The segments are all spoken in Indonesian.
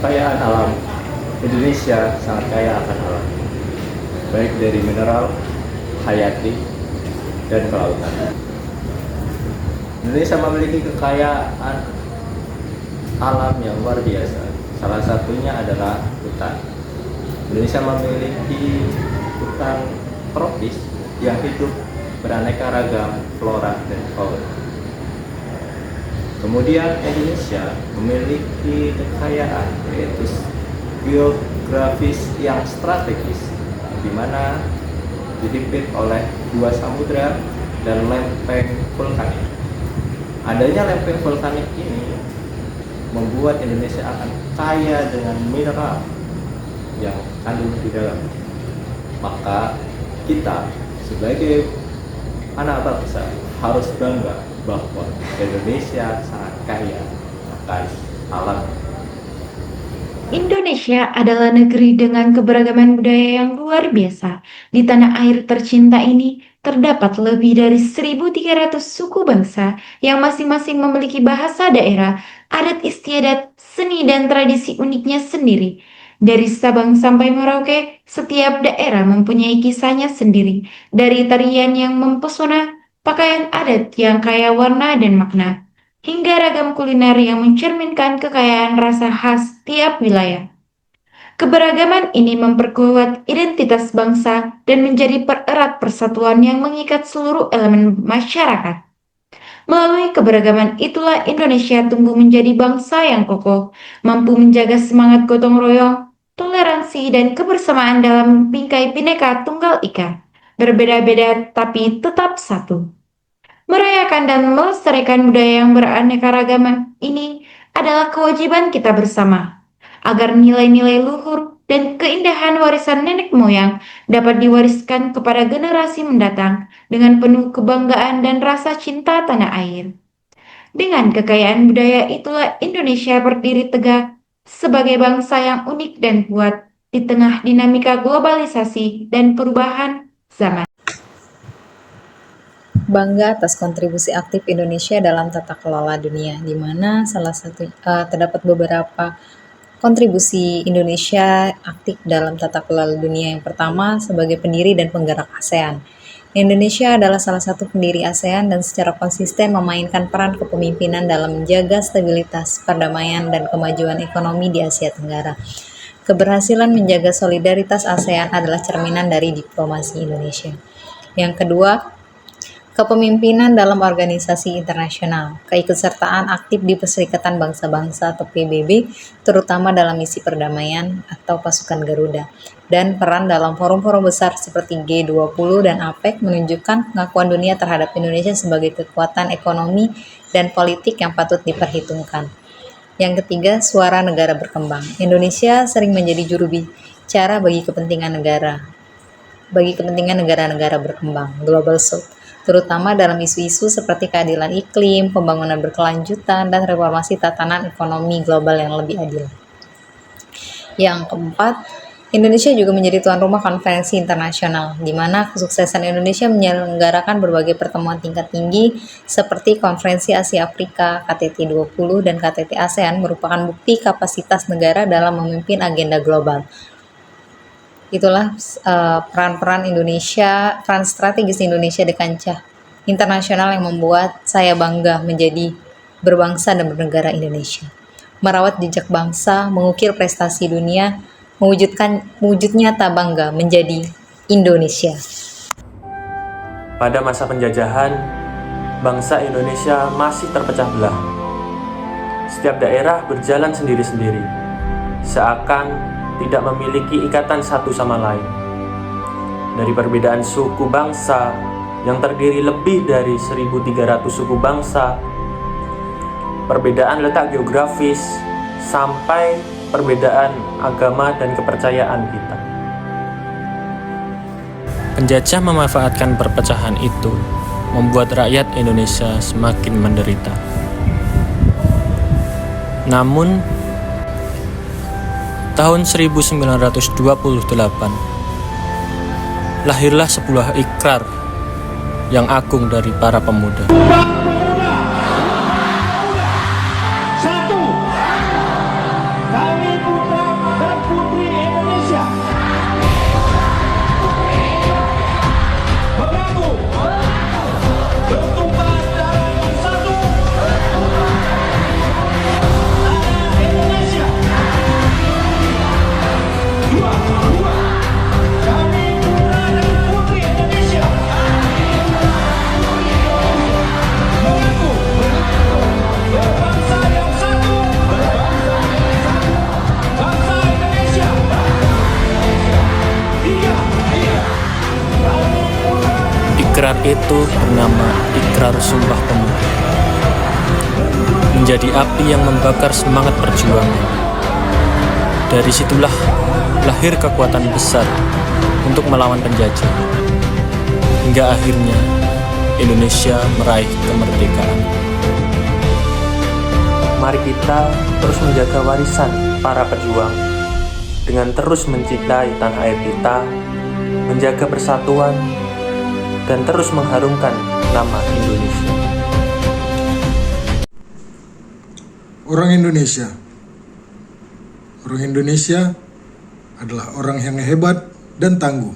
kekayaan alam, Indonesia sangat kaya akan alam, baik dari mineral, hayati, dan kelautan. Indonesia memiliki kekayaan alam yang luar biasa. Salah satunya adalah hutan. Indonesia memiliki hutan tropis yang hidup beraneka ragam flora dan fauna. Kemudian Indonesia memiliki kekayaan yaitu geografis yang strategis, di mana dihimpit oleh dua samudra dan lempeng vulkanik. Adanya lempeng vulkanik ini membuat Indonesia akan kaya dengan mineral yang kandung di dalam. Maka kita sebagai anak bangsa harus bangga bahwa Indonesia sangat kaya akan alam. Indonesia adalah negeri dengan keberagaman budaya yang luar biasa. Di tanah air tercinta ini terdapat lebih dari 1.300 suku bangsa yang masing-masing memiliki bahasa daerah, adat istiadat, seni dan tradisi uniknya sendiri. Dari Sabang sampai Merauke, setiap daerah mempunyai kisahnya sendiri. Dari tarian yang mempesona, pakaian adat yang kaya warna dan makna, hingga ragam kuliner yang mencerminkan kekayaan rasa khas tiap wilayah. Keberagaman ini memperkuat identitas bangsa dan menjadi pererat persatuan yang mengikat seluruh elemen masyarakat. Melalui keberagaman itulah Indonesia tumbuh menjadi bangsa yang kokoh, mampu menjaga semangat gotong royong, toleransi, dan kebersamaan dalam bingkai Bhinneka Tunggal Ika. Berbeda-beda tapi tetap satu. Merayakan dan melestarikan budaya yang beraneka ragaman ini adalah kewajiban kita bersama, agar nilai-nilai luhur dan keindahan warisan nenek moyang dapat diwariskan kepada generasi mendatang dengan penuh kebanggaan dan rasa cinta tanah air. Dengan kekayaan budaya itulah Indonesia berdiri tegak sebagai bangsa yang unik dan kuat di tengah dinamika globalisasi dan perubahan zaman. Bangga atas kontribusi aktif Indonesia dalam tata kelola dunia, di mana terdapat beberapa kontribusi Indonesia aktif dalam tata kelola dunia. Yang pertama, sebagai pendiri dan penggerak ASEAN. Indonesia adalah salah satu pendiri ASEAN dan secara konsisten memainkan peran kepemimpinan dalam menjaga stabilitas, perdamaian, dan kemajuan ekonomi di Asia Tenggara. Keberhasilan menjaga solidaritas ASEAN adalah cerminan dari diplomasi Indonesia. Yang kedua, kepemimpinan dalam organisasi internasional, keikutsertaan aktif di Perserikatan Bangsa-Bangsa atau PBB, terutama dalam misi perdamaian atau pasukan Garuda, dan peran dalam forum-forum besar seperti G20 dan APEC menunjukkan pengakuan dunia terhadap Indonesia sebagai kekuatan ekonomi dan politik yang patut diperhitungkan. Yang ketiga, suara negara berkembang. Indonesia sering menjadi juru bicara bagi kepentingan negara-negara berkembang, Global South, terutama dalam isu-isu seperti keadilan iklim, pembangunan berkelanjutan, dan reformasi tatanan ekonomi global yang lebih adil. Yang keempat, Indonesia juga menjadi tuan rumah konferensi internasional, di mana kesuksesan Indonesia menyelenggarakan berbagai pertemuan tingkat tinggi seperti Konferensi Asia Afrika, KTT 20, dan KTT ASEAN merupakan bukti kapasitas negara dalam memimpin agenda global. Itulah peran strategis Indonesia di kancah internasional yang membuat saya bangga menjadi berbangsa dan bernegara Indonesia. Merawat jejak bangsa, mengukir prestasi dunia, mewujud nyata bangga menjadi Indonesia. Pada masa penjajahan, bangsa Indonesia masih terpecah belah. Setiap daerah berjalan sendiri-sendiri, seakan tidak memiliki ikatan satu sama lain. Dari perbedaan suku bangsa yang terdiri lebih dari 1.300 suku bangsa, perbedaan letak geografis, sampai perbedaan agama dan kepercayaan kita. Penjajah memanfaatkan perpecahan itu, membuat rakyat Indonesia semakin menderita. Namun, tahun 1928, lahirlah sebuah ikrar yang agung dari para pemuda. Satu, kami itu bernama Ikrar Sumpah Pemuda. Menjadi api yang membakar semangat perjuangan. Dari situlah lahir kekuatan besar untuk melawan penjajah. Hingga akhirnya Indonesia meraih kemerdekaan. Mari kita terus menjaga warisan para pejuang dengan terus mencintai tanah air kita, menjaga persatuan, dan terus mengharumkan nama Indonesia. Orang Indonesia. Orang Indonesia adalah orang yang hebat dan tangguh.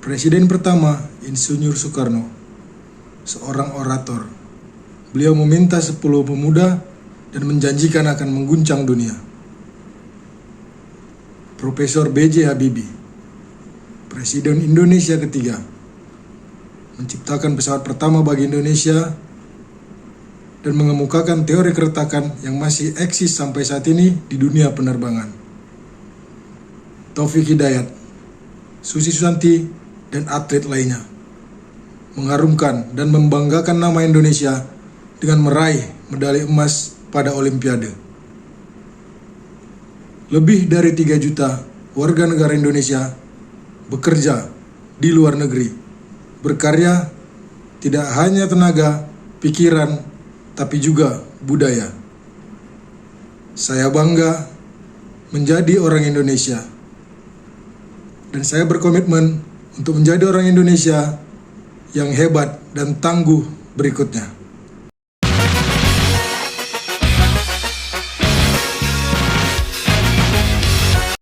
Presiden pertama, Insinyur Soekarno, seorang orator. Beliau meminta 10 pemuda dan menjanjikan akan mengguncang dunia. Profesor B.J. Habibie, Presiden Indonesia ketiga, menciptakan pesawat pertama bagi Indonesia dan mengemukakan teori keretakan yang masih eksis sampai saat ini di dunia penerbangan. Taufik Hidayat, Susi Susanti, dan atlet lainnya mengharumkan dan membanggakan nama Indonesia dengan meraih medali emas pada Olimpiade. Lebih dari 3 juta warga negara Indonesia bekerja di luar negeri, berkarya tidak hanya tenaga, pikiran, tapi juga budaya. Saya bangga menjadi orang Indonesia, dan saya berkomitmen untuk menjadi orang Indonesia yang hebat dan tangguh berikutnya.